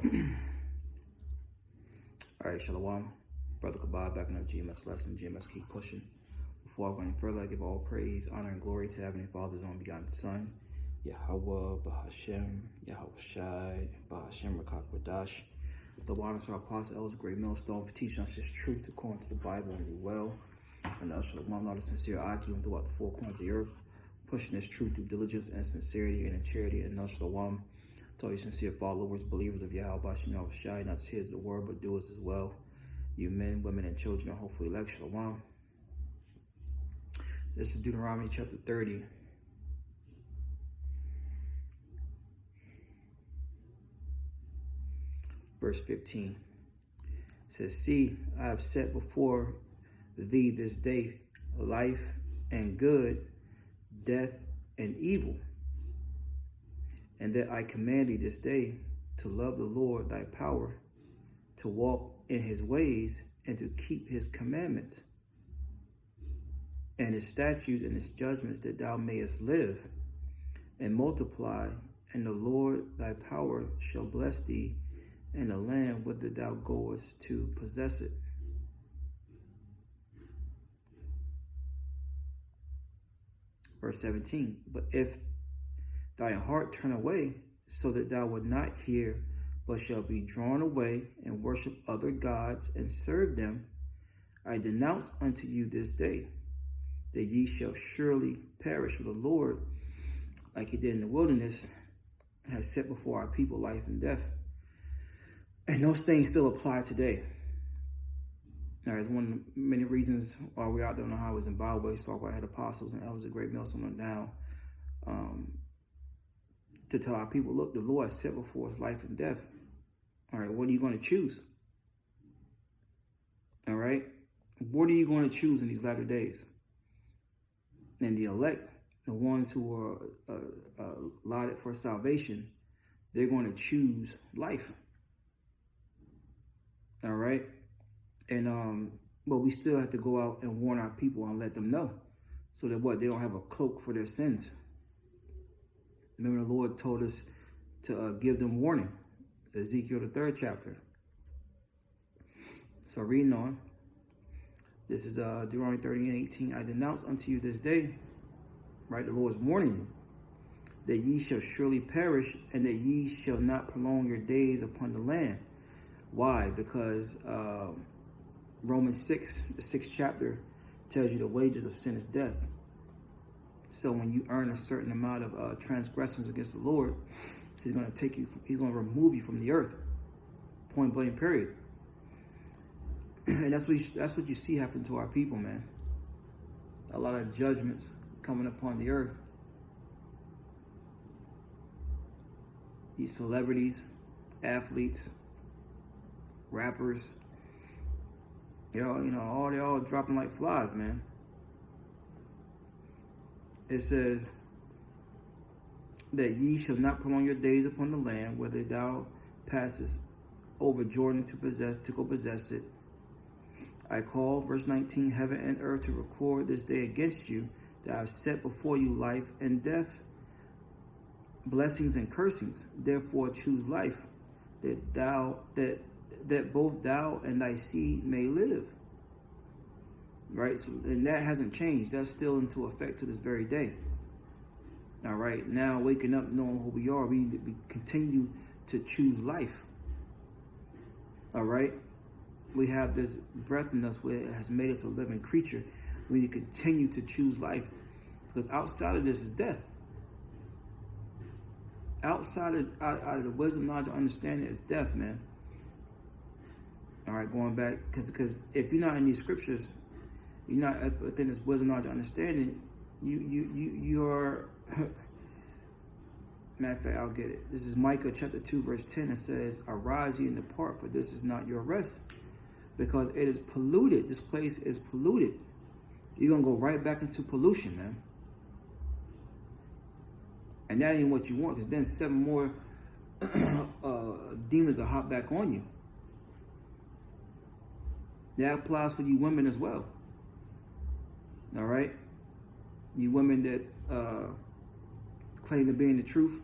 All right, Shalom. Brother Kabah back in our GMS lesson. GMS keep pushing. Before I go any further, I give all praise, honor, and glory to Heavenly Father's own begotten Son, Yahweh, Bahashem, Yahweh Shai, Bahashem, Rakak Wadash. The honor to our Apostle Elder, great millstone, for teaching us his truth according to the Bible and do well. And us, Shalom, not a sincere arguing throughout the four corners of the earth, pushing this truth through diligence and sincerity and in charity. And us, Shalom, to all you sincere followers, believers of Yahweh, Bahashem, Yahweh Shai, not just hear the word, but do it as well. You men, women, and children are hopefully elect. Shalom. This is Deuteronomy chapter 30. Verse 15. It says, see, I have set before thee this day life and good, death and evil. And that I command thee this day to love the Lord thy power, to walk in his ways, and to keep his commandments, and his statutes and his judgments, that thou mayest live and multiply, and the Lord thy power shall bless thee in the land whither thou goest to possess it. Verse 17, but if thy heart turn away, so that thou wilt not hear, but shall be drawn away and worship other gods and serve them, I denounce unto you this day that ye shall surely perish. For the Lord, like he did in the wilderness, has set before our people life and death. And those things still apply today. Now, it's one of the many reasons why we're out there on the highways and byways, talk about head apostles and elders of great millstone on down, to tell our people, look, the Lord has set before us life and death. All right, what are you going to choose? All right, what are you going to choose in these latter days? And the elect, the ones who are allotted for salvation, they're going to choose life. All right, and but we still have to go out and warn our people and let them know, so that what, they don't have a cloak for their sins. Remember, the Lord told us to give them warning. Ezekiel, the 3rd chapter. So reading on. This is Deuteronomy 30:18. I denounce unto you this day, right? The Lord is warning you, that ye shall surely perish, and that ye shall not prolong your days upon the land. Why? Because Romans 6, the 6th chapter, tells you the wages of sin is death. So when you earn a certain amount of transgressions against the Lord, he's going to take you, he's going to remove you from the earth. Point blank, period. And that's what you see happen to our people, man. A lot of judgments coming upon the earth. These celebrities, athletes, rappers, they're all dropping like flies, man. It says that ye shall not prolong your days upon the land, whether thou passest over Jordan to go possess it. I call, verse 19, heaven and earth to record this day against you, that I have set before you life and death, blessings and cursings. Therefore choose life, that both thou and thy seed may live. Right? So, and that hasn't changed. That's still into effect to this very day. All right. Now, waking up, knowing who we are, we need to continue to choose life. All right. We have this breath in us where it has made us a living creature. We need to continue to choose life, because outside of this is death. Outside of out of the wisdom, knowledge, and understanding is death, man. All right, going back, because if you're not in these scriptures, you're not within this wisdom, knowledge, and understanding, you're matter of fact, I'll get it. This is Micah chapter 2, verse 10. It says, arise ye and depart, for this is not your rest, because it is polluted. This place is polluted. You're going to go right back into pollution, man. And that ain't what you want, because then 7 more demons will hop back on you. That applies for you women as well. All right? You women that claim to be in the truth.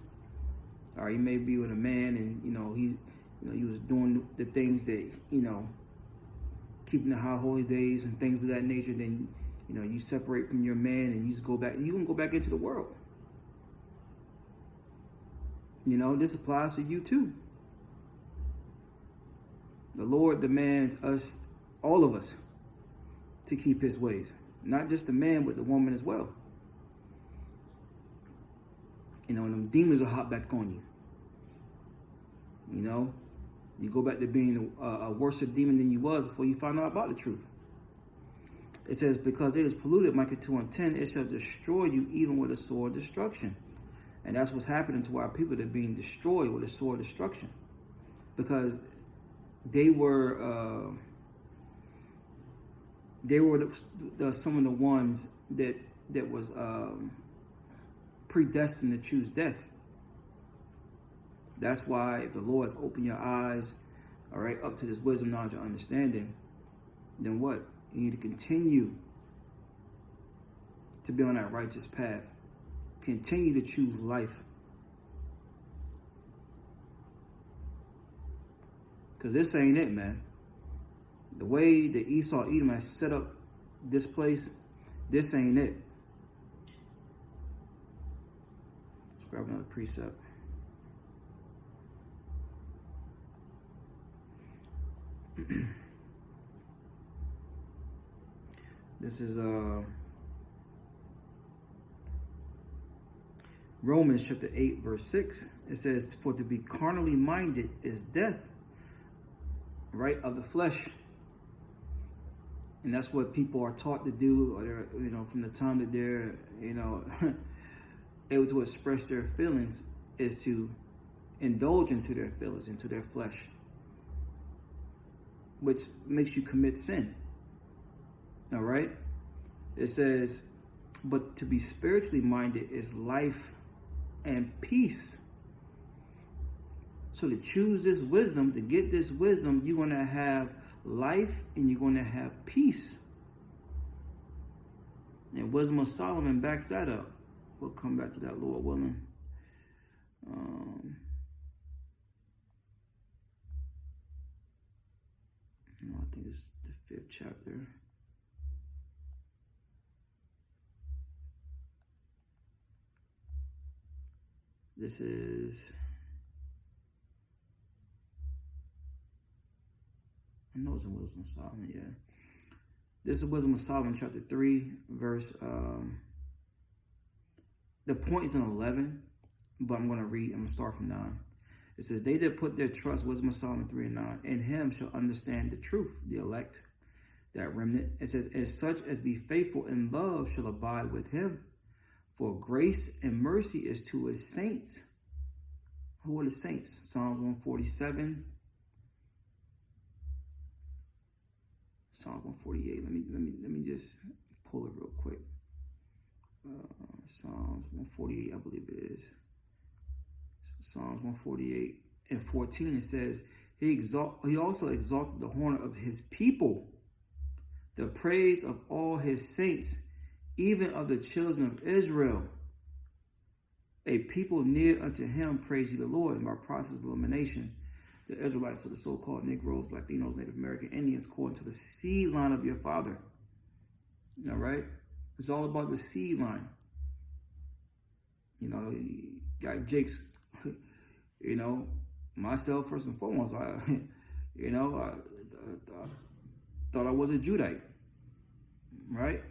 Or you may be with a man and, you was doing the things that, keeping the high holy days and things of that nature, then, you separate from your man and you just go back, you can go back into the world. This applies to you too. The Lord demands us, all of us, to keep his ways. Not just the man, but the woman as well. And them demons will hop back on you. You go back to being a worse demon than you was before you found out about the truth. It says, because it is polluted, Micah 2:10, it shall destroy you even with a sword of destruction. And that's what's happening to our people. They're being destroyed with a sword of destruction. Because they were some of the ones that was predestined to choose death. That's why if the Lord has opened your eyes, all right, up to this wisdom, knowledge, and understanding, then what? You need to continue to be on that righteous path. Continue to choose life. Because this ain't it, man. The way that Esau Edom has set up this place, this ain't it. Let's grab another precept. This is Romans chapter 8, verse 6. It says, for to be carnally minded is death, right, of the flesh. And that's what people are taught to do, or they're, from the time that they're, able to express their feelings, is to indulge into their feelings, into their flesh, which makes you commit sin. All right? It says, but to be spiritually minded is life and peace. So to choose this wisdom, to get this wisdom, you're going to have life and you're going to have peace. And Wisdom of Solomon backs that up. We'll come back to that, Lord willing. I think it's the 5th chapter. This is, I know it's in Wisdom of Solomon, yeah. This is Wisdom of Solomon, chapter 3, verse, the point is in 11, but I'm going to start from 9. It says, they that put their trust, Wisdom of Solomon 3 and 9, in him shall understand the truth, the elect, that remnant. It says, as such as be faithful in love shall abide with him. For grace and mercy is to his saints. Who are the saints? Psalms 147. Psalms 148. Let me just pull it real quick. Psalms 148, I believe it is. Psalms 148 and 14. It says, he also exalted the horn of his people, the praise of all his saints, even of the children of Israel. A people near unto him praise ye the Lord. And by process of elimination, the Israelites, or the so-called Negroes, Latinos, Native American Indians, according to the seed line of your father. All right? It's all about the seed line. You got Jake's, myself first and foremost, I thought I was a Judite, right?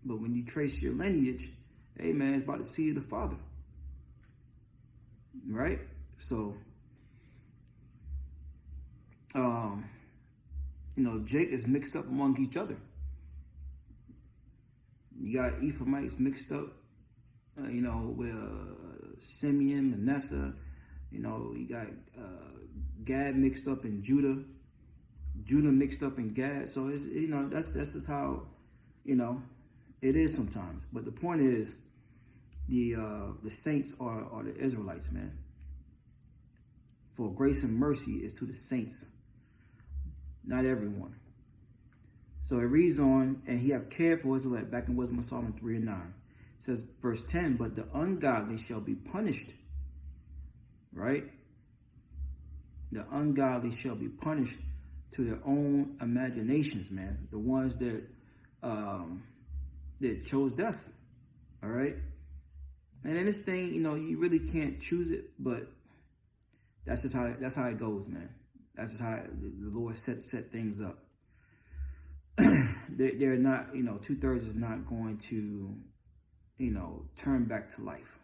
But when you trace your lineage, hey man, it's about the seed of the father, right? So, Jake is mixed up among each other. You got Ephraimites mixed up, with Simeon, Manasseh. You got Gad mixed up in Judah, Judah mixed up in Gad. So it's that's just how it is sometimes. But the point is, the saints are the Israelites, man. For grace and mercy is to the saints, not everyone. So it reads on, and he have cared for his elect, back in Wisdom of Solomon 3 and 9. It says, verse 10, but the ungodly shall be punished, right? The ungodly shall be punished to their own imaginations, man. The ones that chose death. All right. And in this thing, you really can't choose it, but that's how it goes, man. That's just how the Lord set things up. They're not, 2/3 is not going to, turn back to life.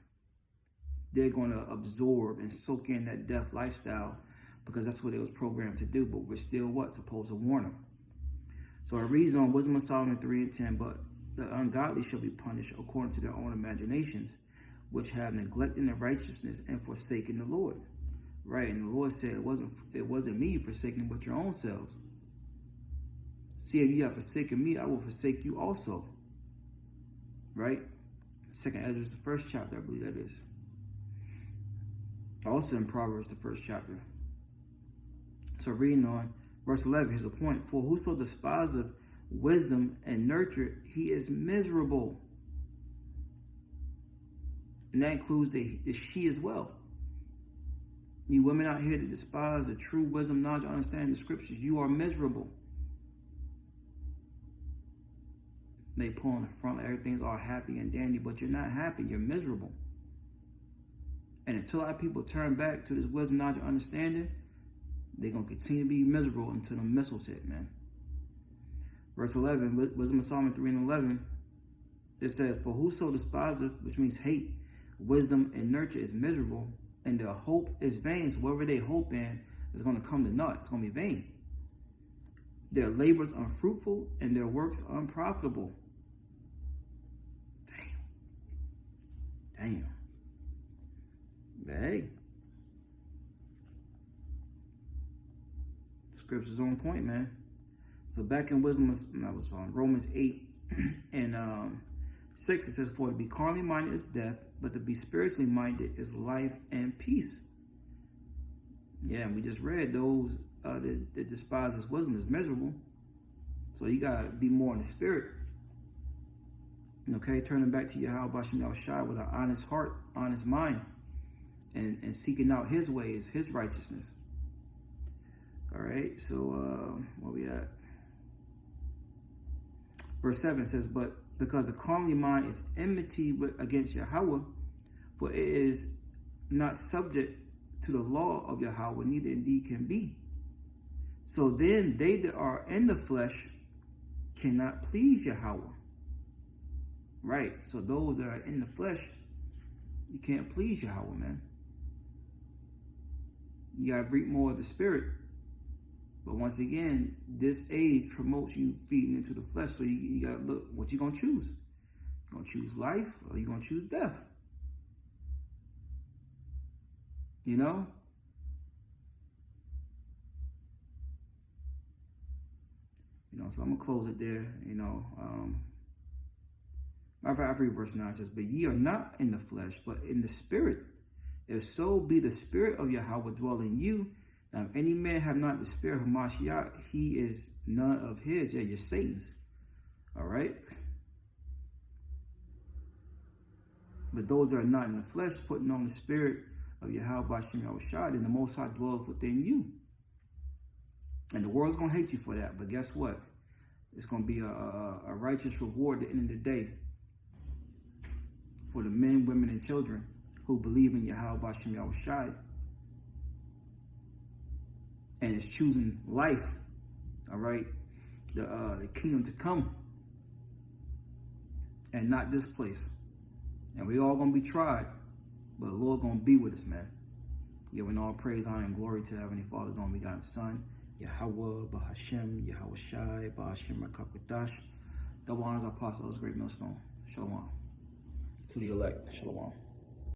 They're going to absorb and soak in that death lifestyle because that's what it was programmed to do. But we're still supposed to warn them. So it reads on Wisdom of Solomon 3:10, but the ungodly shall be punished according to their own imaginations, which have neglected the righteousness and forsaken the Lord. Right, and the Lord said it wasn't me forsaking but your own selves. See, if you have forsaken me, I will forsake you also. Right? 2nd Ezra, the 1st chapter, I believe that is. Also in Proverbs, the 1st chapter. So reading on verse 11, here's the point. For whoso despiseth wisdom and nurture, he is miserable. And that includes the she as well. You women out here that despise the true wisdom, knowledge, understanding the scriptures, you are miserable. They pull on the front like everything's all happy and dandy, but you're not happy, you're miserable. And until our people turn back to this wisdom, knowledge, and understanding, they're going to continue to be miserable until the missiles hit, man. Verse 11, Wisdom of Solomon 3:11, it says, for whoso despiseth, which means hate, wisdom and nurture is miserable, and their hope is vain. So whatever they hope in is going to come to naught. It's going to be vain. Their labors unfruitful and their works unprofitable. Damn. But hey, scripture's on point, man. So back in Romans 8 and 6, it says, for to be carnally minded is death, but to be spiritually minded is life and peace. Yeah, and we just read those that despise his wisdom is miserable. So you got to be more in the spirit. Okay, turning back to Yahweh Bashim Yahushai with an honest heart, honest mind, and seeking out his ways, his righteousness. All right, so where we at? Verse 7 says, but because the carnally mind is enmity against Yahweh, for it is not subject to the law of Yahweh, neither indeed can be. So then they that are in the flesh cannot please Yahweh. Right, so those that are in the flesh, you can't please Yahweh, man. You got to breathe more of the spirit. But once again, this age promotes you feeding into the flesh. So you got to look, what you going to choose? You going to choose life or you going to choose death? You know? So I'm going to close it there, I read verse 9, it says, but ye are not in the flesh, but in the spirit. If so be the spirit of Yahweh dwell in you. Now, if any man have not the spirit of Mashiach, he is none of his. Yeah, you're Satan's. All right? But those that are not in the flesh, putting on the spirit of Yahweh Bashim Yahushai, then the Most High dwells within you. And the world's going to hate you for that. But guess what? It's going to be a righteous reward at the end of the day for the men, women, and children who believe in Yahweh Bashim Yahushai and is choosing life, all right, the kingdom to come, and not this place. And we all gonna be tried, but the Lord gonna be with us, man. Giving all praise, honor, and glory to Heavenly Father's only begotten Son, Yahweh, Bahashem, Yahweh Shai, Bahashem, Rakakwadash. Double honors, apostles, great millstone. Shalom. To the elect, shalom.